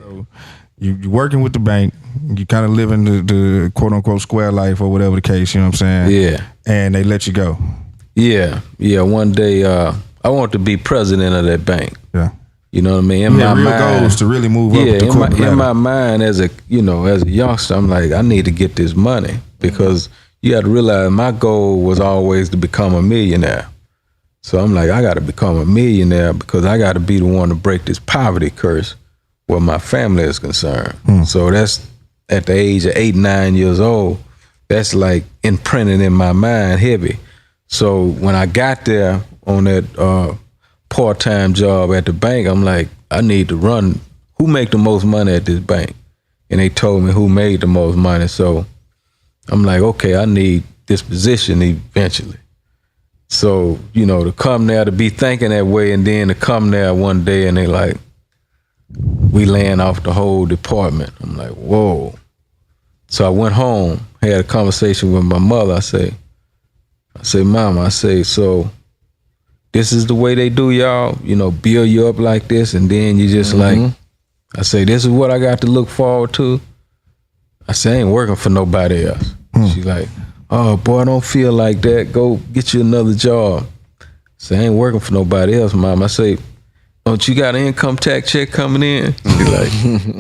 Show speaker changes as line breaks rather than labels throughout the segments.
So you working with the bank, you kind of living the quote unquote square life or whatever the case, you know what I'm saying?
Yeah.
And they let you go.
Yeah. One day I want to be president of that bank.
Yeah.
You know what I mean?
In my real mind, goals to really move up the corporate ladder.
In my mind as a youngster, I'm like, I need to get this money because you got to realize my goal was always to become a millionaire. So I'm like, I got to become a millionaire because I got to be the one to break this poverty curse where my family is concerned. So that's at the age of 8, 9 years old. That's like imprinted in my mind heavy. So when I got there on that part-time job at the bank, I'm like, I need to run. Who make the most money at this bank? And they told me who made the most money. So I'm like, okay, I need this position eventually. So, to come there, to be thinking that way, and then to come there one day and they like, we laying off the whole department. I'm like, whoa. So I went home, had a conversation with my mother. I say, Mama, so this is the way they do y'all, build you up like this, and then you just like, I say, this is what I got to look forward to. I say, I ain't working for nobody else. She's like, oh boy, I don't feel like that. Go get you another job. I say, I ain't working for nobody else, Mom. I say, don't you got an income tax check coming in?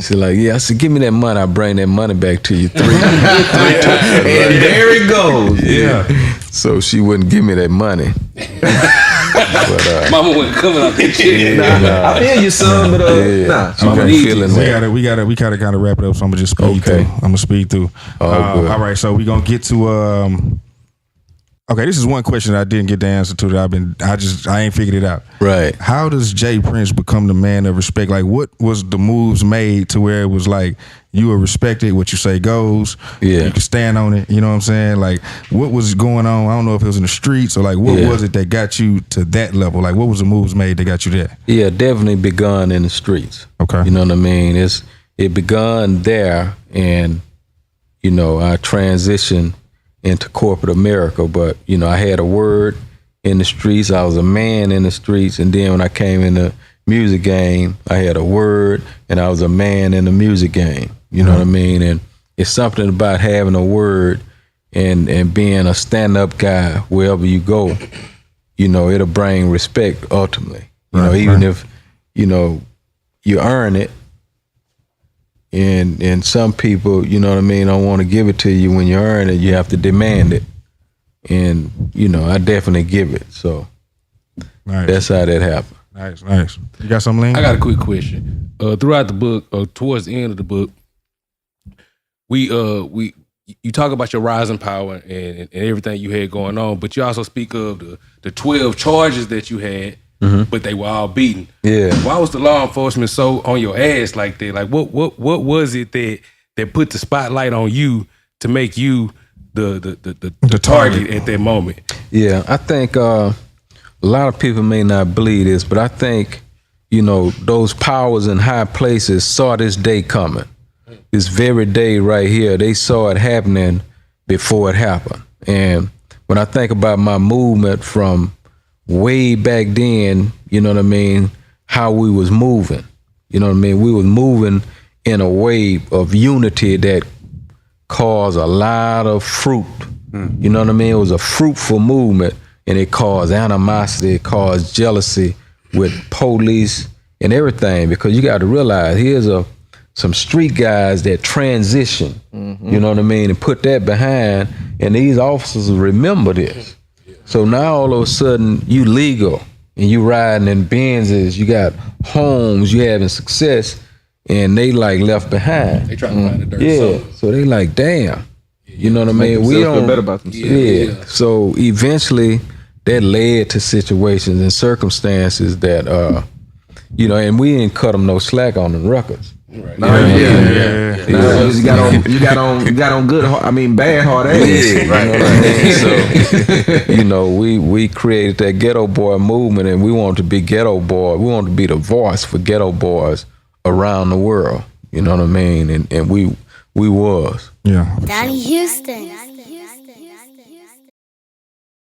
She like, yeah. I said, give me that money. I'll bring that money back to you 3 times.
And there it goes.
Yeah. So she wouldn't give me that money. But,
Mama wasn't coming out that shit.
I feel you, son, but
she wasn't feeling that.
We gotta kind of wrap it up. So I'm gonna just speed through. I'm gonna speed through. All right. So we're gonna get to. Okay, this is one question that I didn't get the answer to that I ain't figured it out.
Right.
How does Jay Prince become the man of respect? Like, what was the moves made to where it was like you were respected, what you say goes, you can stand on it, you know what I'm saying? Like, what was going on? I don't know if it was in the streets or like, what was it that got you to that level? Like, what was the moves made that got you there?
Yeah, definitely begun in the streets.
Okay.
You know what I mean? It begun there, and, I transitioned into corporate America, but I had a word in the streets. I was a man in the streets, and then when I came in the music game, I had a word, and I was a man in the music game. You know what I mean? And it's something about having a word and being a stand-up guy wherever you go. It'll bring respect ultimately. Even if you earn it. And some people, don't want to give it to you when you earn it. You have to demand it. And, I definitely give it. So that's how that happened.
Nice. You got something, Lane?
I got a quick question. Throughout the book, towards the end of the book, you talk about your rising power and everything you had going on, but you also speak of the 12 charges that you had. But they were all beaten.
Yeah.
Why was the law enforcement so on your ass like that? Like, what was it that put the spotlight on you to make you the target at that moment?
Yeah, I think a lot of people may not believe this, but I think those powers in high places saw this day coming. This very day right here, they saw it happening before it happened. And when I think about my movement from way back then, how we was moving. We was moving in a way of unity that caused a lot of fruit. It was a fruitful movement, and it caused animosity, it caused jealousy with police and everything, because you got to realize here's some street guys that transition, and put that behind, and these officers remember this. So now all of a sudden you legal and you riding in Benzes, you got homes, you having success, and they like left behind.
They trying to find the dirt.
So they like, damn. You know what I mean? We don't
feel better about themselves.
Yeah. So eventually that led to situations and circumstances that and we didn't cut them no slack on the records.
Right.
You got on good. Bad hard ass.
Yeah, right. So, we created that ghetto boy movement, and we wanted to be ghetto boy. We wanted to be the voice for ghetto boys around the world. You know what I mean? And we was.
Yeah.
Donnie Houston.